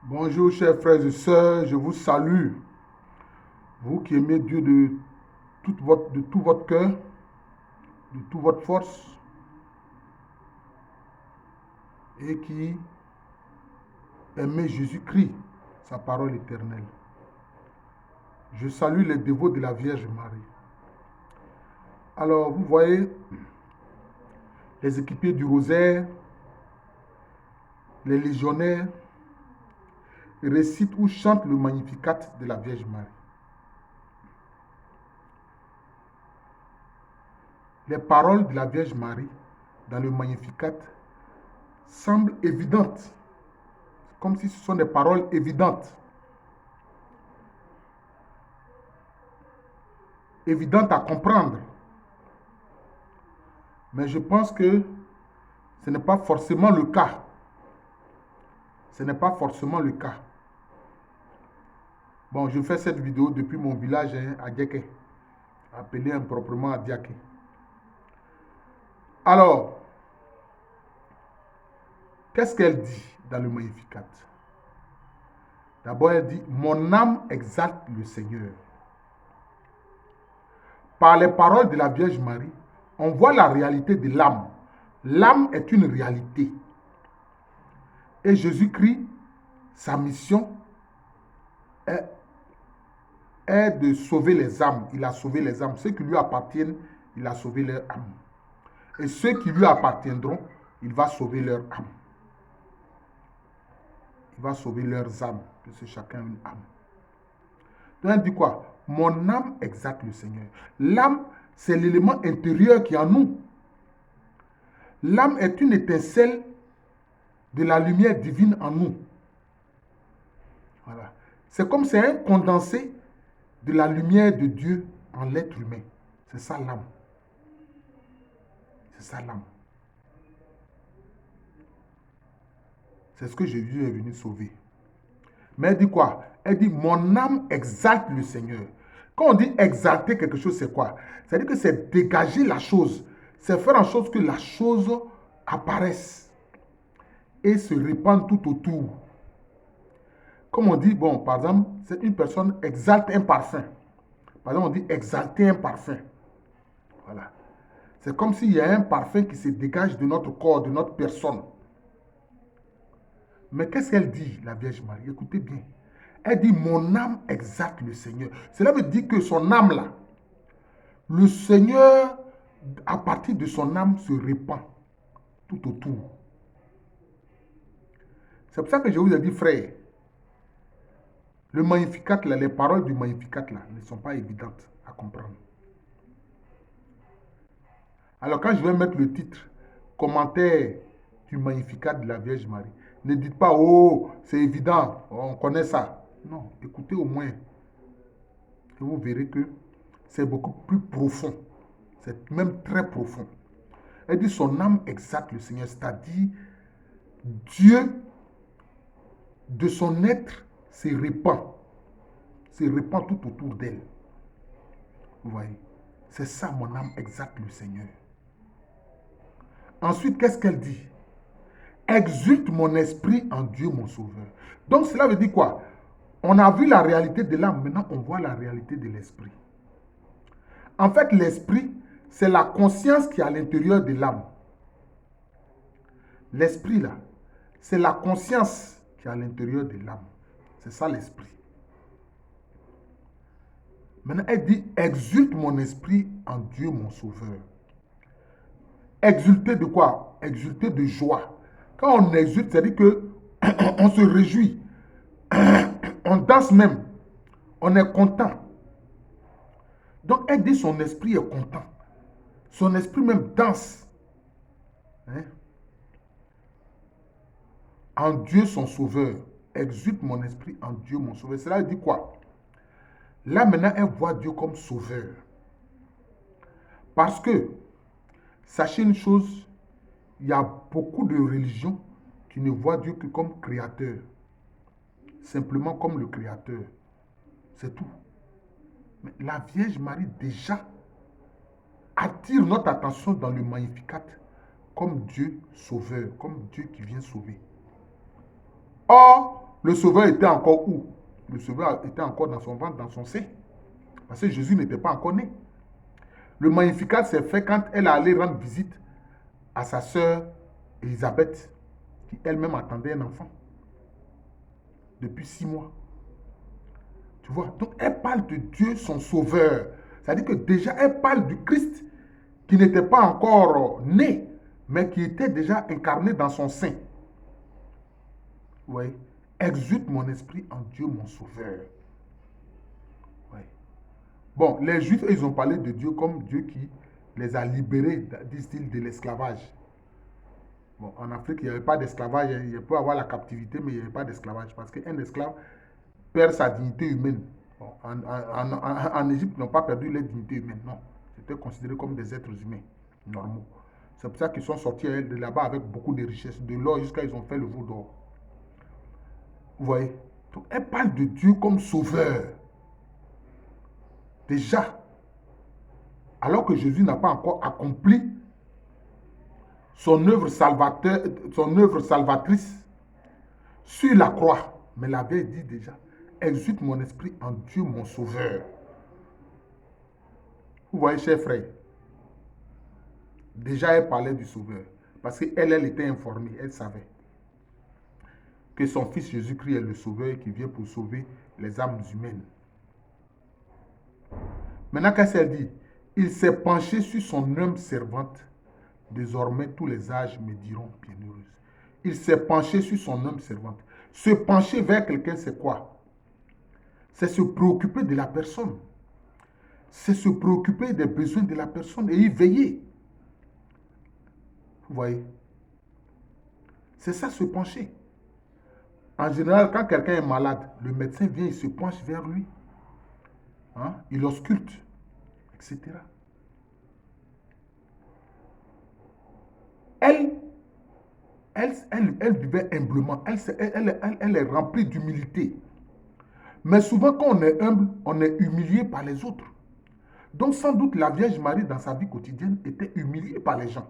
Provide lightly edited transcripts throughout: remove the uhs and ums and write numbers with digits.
Bonjour chers frères et sœurs, je vous salue. Vous qui aimez Dieu de tout votre cœur, de toute votre force et qui aimez Jésus-Christ, sa parole éternelle. Je salue les dévots de la Vierge Marie. Alors vous voyez les équipiers du rosaire, les légionnaires récitent ou chantent le Magnificat de la Vierge Marie. Les paroles de la Vierge Marie dans le Magnificat semblent évidentes, comme si ce sont des paroles évidentes. Évidentes à comprendre. Mais je pense que ce n'est pas forcément le cas. Ce n'est pas forcément le cas. Bon, je fais cette vidéo depuis mon village à Diaké, appelé improprement à Diaké. Alors, qu'est-ce qu'elle dit dans le Magnificat? D'abord, elle dit, mon âme exalte le Seigneur. Par les paroles de la Vierge Marie, on voit la réalité de l'âme. L'âme est une réalité. Et Jésus-Christ, sa mission est de sauver les âmes. Il a sauvé les âmes. Ceux qui lui appartiennent, il a sauvé leur âme. Et ceux qui lui appartiendront, il va sauver leur âme. Il va sauver leurs âmes, parce que chacun a une âme. Donc elle dit quoi? Mon âme exalte le Seigneur. L'âme, c'est l'élément intérieur qui est en nous. L'âme est une étincelle de la lumière divine en nous. Voilà. C'est comme c'est un condensé de la lumière de Dieu en l'être humain. C'est ça l'âme. C'est ça l'âme. C'est ce que Jésus est venu sauver. Mais elle dit quoi? Elle dit, mon âme exalte le Seigneur. Quand on dit exalter quelque chose, c'est quoi? C'est-à-dire que c'est dégager la chose. C'est faire en sorte que la chose apparaisse et se répande tout autour. Comme on dit, bon, par exemple, c'est une personne exalte un parfum. Par exemple, on dit exalter un parfum. Voilà. C'est comme s'il y a un parfum qui se dégage de notre corps, de notre personne. Mais qu'est-ce qu'elle dit, la Vierge Marie? Écoutez bien. Elle dit, mon âme exalte le Seigneur. Cela veut dire que son âme là, le Seigneur, à partir de son âme, se répand tout autour. C'est pour ça que je vous ai dit, frère, le Magnificat là, les paroles du Magnificat là, ne sont pas évidentes à comprendre. Alors quand je vais mettre le titre, commentaire du Magnificat de la Vierge Marie, ne dites pas, oh, c'est évident, on connaît ça. Non, écoutez au moins. Et vous verrez que c'est beaucoup plus profond. C'est même très profond. Elle dit, son âme exalte le Seigneur, c'est-à-dire, Dieu, de son être, se répand tout autour d'elle. Vous voyez, c'est ça, mon âme exalte le Seigneur. Ensuite, qu'est-ce qu'elle dit? Exulte mon esprit en Dieu mon sauveur. Donc cela veut dire quoi? On a vu la réalité de l'âme, maintenant on voit la réalité de l'esprit. En fait, l'esprit, c'est la conscience qui est à l'intérieur de l'âme. L'esprit là, c'est la conscience qui est à l'intérieur de l'âme. C'est ça l'esprit. Maintenant, elle dit, exulte mon esprit en Dieu mon sauveur. Exulter de quoi? Exulter de joie. Quand on exulte, c'est-à-dire que on se réjouit. On danse même. On est content. Donc, elle dit son esprit est content. Son esprit même danse. Hein? En Dieu son sauveur. Exulte mon esprit en Dieu mon sauveur. Cela dit quoi? Là maintenant, elle voit Dieu comme sauveur. Parce que, sachez une chose, il y a beaucoup de religions qui ne voient Dieu que comme créateur. Simplement comme le créateur. C'est tout. Mais la Vierge Marie déjà attire notre attention dans le Magnificat comme Dieu sauveur, comme Dieu qui vient sauver. Or, Le sauveur était encore où? Le sauveur était encore dans son ventre, dans son sein. Parce que Jésus n'était pas encore né. Le Magnificat s'est fait quand elle allait rendre visite à sa sœur Élisabeth, qui elle-même attendait un enfant depuis 6 mois. Tu vois, donc elle parle de Dieu, son sauveur. C'est-à-dire que déjà, elle parle du Christ qui n'était pas encore né, mais qui était déjà incarné dans son sein. Oui. Exulte mon esprit en Dieu, mon sauveur. Oui. Bon, les Juifs, ils ont parlé de Dieu comme Dieu qui les a libérés, disent-ils, de l'esclavage. Bon, en Afrique, il n'y avait pas d'esclavage. Il peut y avoir la captivité, mais il n'y avait pas d'esclavage. Parce qu'un esclave perd sa dignité humaine. Bon, en Égypte, ils n'ont pas perdu leur dignité humaine, non. C'était considéré comme des êtres humains normaux. C'est pour ça qu'ils sont sortis de là-bas avec beaucoup de richesses, de l'or jusqu'à ils ont fait le veau d'or. Vous voyez? Donc, elle parle de Dieu comme sauveur. Déjà, alors que Jésus n'a pas encore accompli son œuvre salvatrice sur la croix. Mais la Vierge dit déjà, exulte mon esprit en Dieu mon sauveur. Vous voyez, chers frères, déjà elle parlait du sauveur. Parce qu'elle était informée, elle savait que son fils Jésus-Christ est le sauveur qui vient pour sauver les âmes humaines. Maintenant, qu'est-ce qu'elle dit? Il s'est penché sur son humble servante. Désormais, tous les âges me diront bienheureuse. Il s'est penché sur son humble servante. Se pencher vers quelqu'un, c'est quoi? C'est se préoccuper de la personne. C'est se préoccuper des besoins de la personne et y veiller. Vous voyez? C'est ça, se pencher. En général, quand quelqu'un est malade, le médecin vient, il se penche vers lui. Hein? Il ausculte, etc. Elle vivait humblement. Elle est remplie d'humilité. Mais souvent, quand on est humble, on est humilié par les autres. Donc, sans doute, la Vierge Marie, dans sa vie quotidienne, était humiliée par les gens.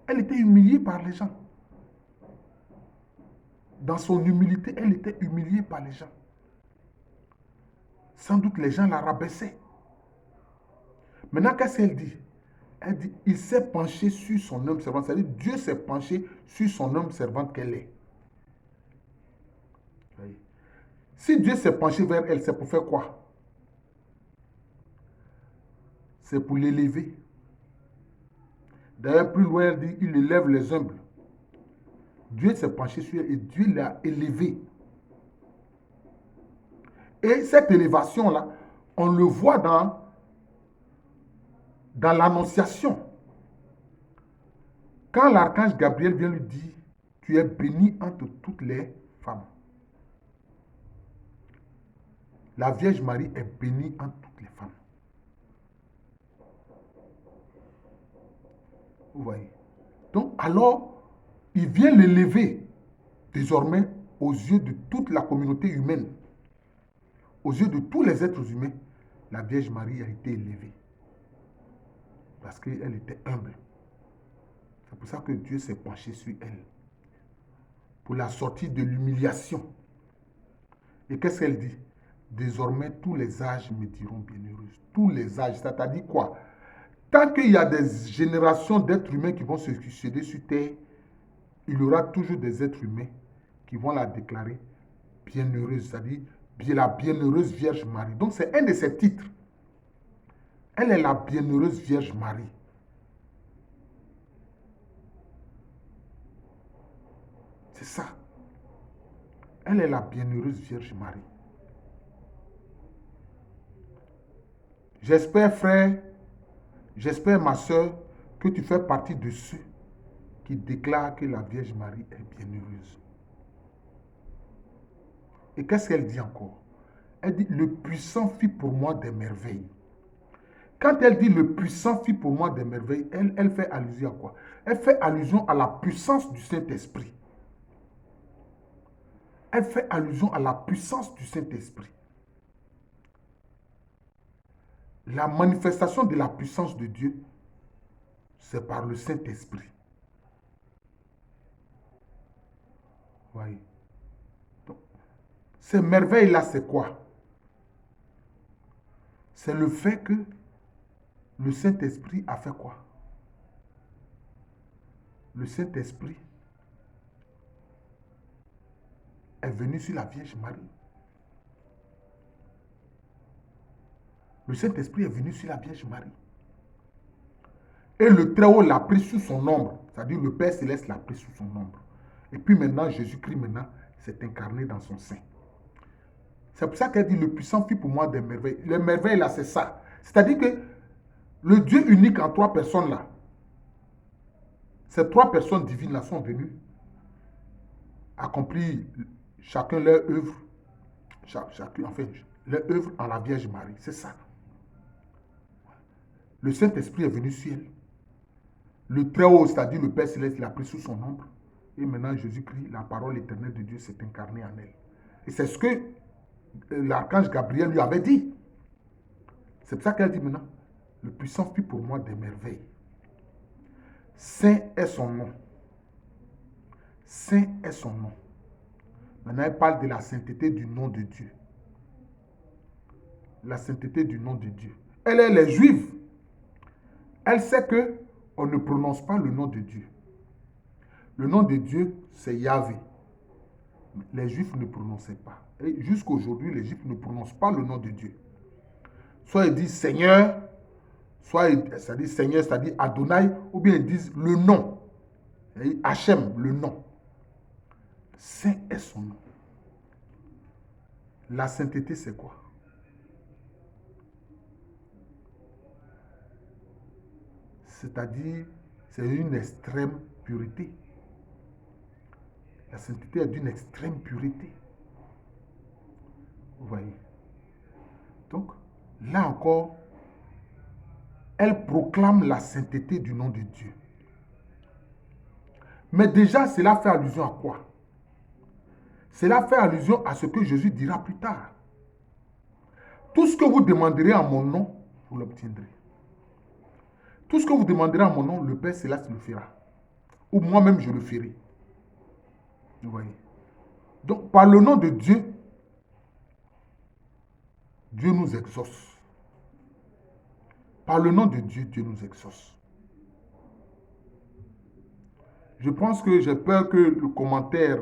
Elle était humiliée par les gens. Dans son humilité, elle était humiliée par les gens. Sans doute, les gens la rabaissaient. Maintenant, qu'est-ce qu'elle dit? Elle dit, il s'est penché sur son homme servante. C'est-à-dire, Dieu s'est penché sur son homme servante qu'elle est. Si Dieu s'est penché vers elle, c'est pour faire quoi? C'est pour l'élever. D'ailleurs, plus loin, elle dit, il élève les humbles. Dieu s'est penché sur elle et Dieu l'a élevée. Et cette élévation-là, on le voit dans l'Annonciation. Quand l'archange Gabriel vient lui dire, tu es bénie entre toutes les femmes. La Vierge Marie est bénie entre toutes les femmes. Vous voyez? Donc, alors, il vient l'élever désormais aux yeux de toute la communauté humaine. Aux yeux de tous les êtres humains, la Vierge Marie a été élevée. Parce qu'elle était humble. C'est pour ça que Dieu s'est penché sur elle. Pour la sortir de l'humiliation. Et qu'est-ce qu'elle dit? Désormais, tous les âges me diront bienheureuse. Tous les âges, c'est-à-dire quoi? Tant qu'il y a des générations d'êtres humains qui vont se succéder sur terre, il y aura toujours des êtres humains qui vont la déclarer bienheureuse, c'est-à-dire la bienheureuse Vierge Marie. Donc c'est un de ses titres. Elle est la bienheureuse Vierge Marie. C'est ça. Elle est la bienheureuse Vierge Marie. J'espère, frère, j'espère, ma soeur, que tu fais partie de ceux qui déclarent que la Vierge Marie est bienheureuse. Et qu'est-ce qu'elle dit encore? Elle dit, le puissant fit pour moi des merveilles. Quand elle dit le puissant fit pour moi des merveilles, elle fait allusion à quoi? Elle fait allusion à la puissance du Saint-Esprit. Elle fait allusion à la puissance du Saint-Esprit. La manifestation de la puissance de Dieu, c'est par le Saint-Esprit. Voyez. Ces merveilles-là, c'est quoi? C'est le fait que le Saint-Esprit a fait quoi? Le Saint-Esprit est venu sur la Vierge Marie. Le Saint-Esprit est venu sur la Vierge Marie. Et le Très-Haut l'a pris sous son ombre. C'est-à-dire le Père Céleste l'a pris sous son ombre. Et puis maintenant, Jésus-Christ maintenant s'est incarné dans son sein. C'est pour ça qu'elle dit, le puissant fit pour moi des merveilles. Les merveilles là, c'est ça. C'est-à-dire que le Dieu unique en trois personnes là, ces trois personnes divines là sont venues accomplir chacun leur œuvre, enfin, leur œuvre en la Vierge Marie. C'est ça. Le Saint-Esprit est venu sur elle. Le Très-Haut, c'est-à-dire le Père Céleste, l'a pris sous son ombre. Et maintenant, Jésus-Christ, la parole éternelle de Dieu, s'est incarnée en elle. Et c'est ce que l'archange Gabriel lui avait dit. C'est pour ça qu'elle dit maintenant, le puissant fit pour moi des merveilles. Saint est son nom. Saint est son nom. Maintenant, elle parle de la sainteté du nom de Dieu. La sainteté du nom de Dieu. Elle est les Juive. Elle sait que on ne prononce pas le nom de Dieu. Le nom de Dieu, c'est Yahvé. Les Juifs ne prononçaient pas. Et jusqu'à aujourd'hui, les Juifs ne prononcent pas le nom de Dieu. Soit ils disent Seigneur, soit c'est-à-dire Seigneur, c'est-à-dire Adonai, ou bien ils disent le nom. Hachem, le nom. Saint est son nom. La sainteté, c'est quoi? C'est-à-dire, c'est une extrême pureté. La sainteté est d'une extrême pureté. Vous voyez? Donc, là encore, elle proclame la sainteté du nom de Dieu. Mais déjà, cela fait allusion à quoi? Cela fait allusion à ce que Jésus dira plus tard. Tout ce que vous demanderez en mon nom, vous l'obtiendrez. Tout ce que vous demanderez en mon nom, le Père Céleste le fera. Ou moi-même, je le ferai. Vous voyez? Donc, par le nom de Dieu, Dieu nous exauce. Par le nom de Dieu, Dieu nous exauce. Je pense que j'ai peur que le commentaire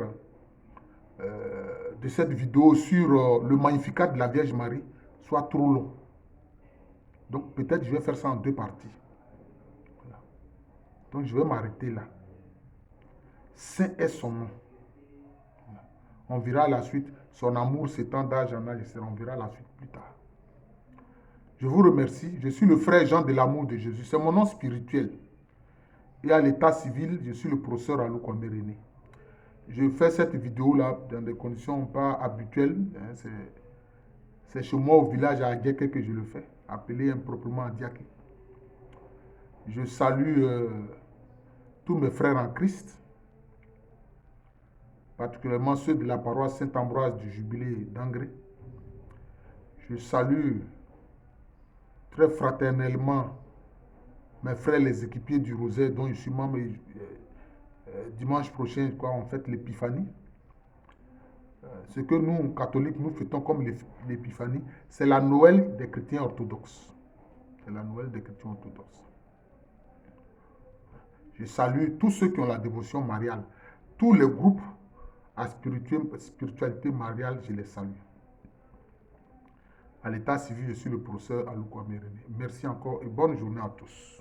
de cette vidéo sur le Magnificat de la Vierge Marie soit trop long. Donc, peut-être je vais faire ça en deux parties. Voilà. Donc, je vais m'arrêter là. Saint est son nom. Voilà. On verra la suite. Son amour s'étend d'âge en âge. On verra la suite plus tard. Je vous remercie. Je suis le frère Jean de l'amour de Jésus. C'est mon nom spirituel. Et à l'état civil, je suis le professeur Alou Kwame René. Je fais cette vidéo-là dans des conditions pas habituelles. Hein, c'est chez moi au village à Adiaké que je le fais, appelé improprement Adiaké. Je salue tous mes frères en Christ, particulièrement ceux de la paroisse Saint-Ambroise du Jubilé d'Angré. Je salue très fraternellement mes frères les équipiers du Rosaire dont je suis membre. Dimanche prochain, on fête l'épiphanie. Ce que nous, catholiques, nous fêtons comme l'épiphanie, c'est la Noël des chrétiens orthodoxes. C'est la Noël des chrétiens orthodoxes. Je salue tous ceux qui ont la dévotion mariale. Tous les groupes à spiritualité mariale, je les salue. À l'état civil, je suis le professeur Alou Kwame René. Merci encore et bonne journée à tous.